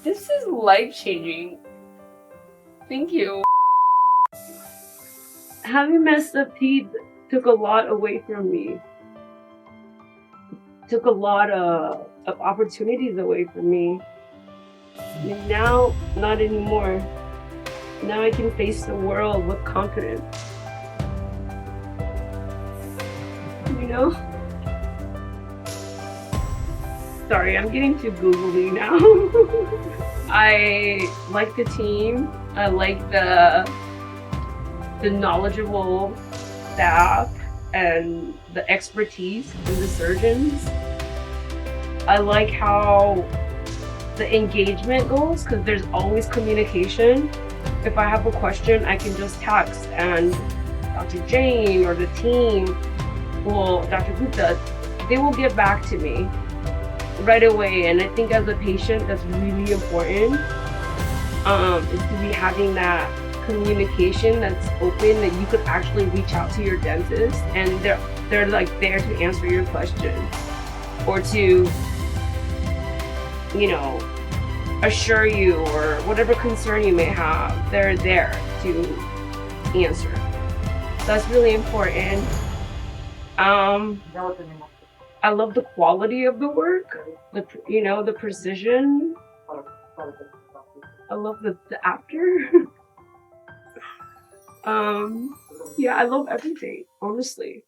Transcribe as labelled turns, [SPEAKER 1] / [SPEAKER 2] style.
[SPEAKER 1] This is life-changing. Thank you. Having messed up teeth took a lot away from me. Took a lot of opportunities away from me. And now, not anymore. Now I can face the world with confidence. You know? Sorry, I'm getting too googly now. I like the team. I like the knowledgeable staff and the expertise in the surgeons. I like how the engagement goes because there's always communication. If I have a question, I can just text and Dr. Jain or the team, well, Dr. Gupta, they will get back to me right away. And I think as a patient, that's really important, is to be having that communication that's open, that you could actually reach out to your dentist and they're like there to answer your question or to, you know, assure you or whatever concern you may have, they're there to answer. That's really important. I love the quality of the work, the precision. I love the after. Yeah, I love everything, honestly.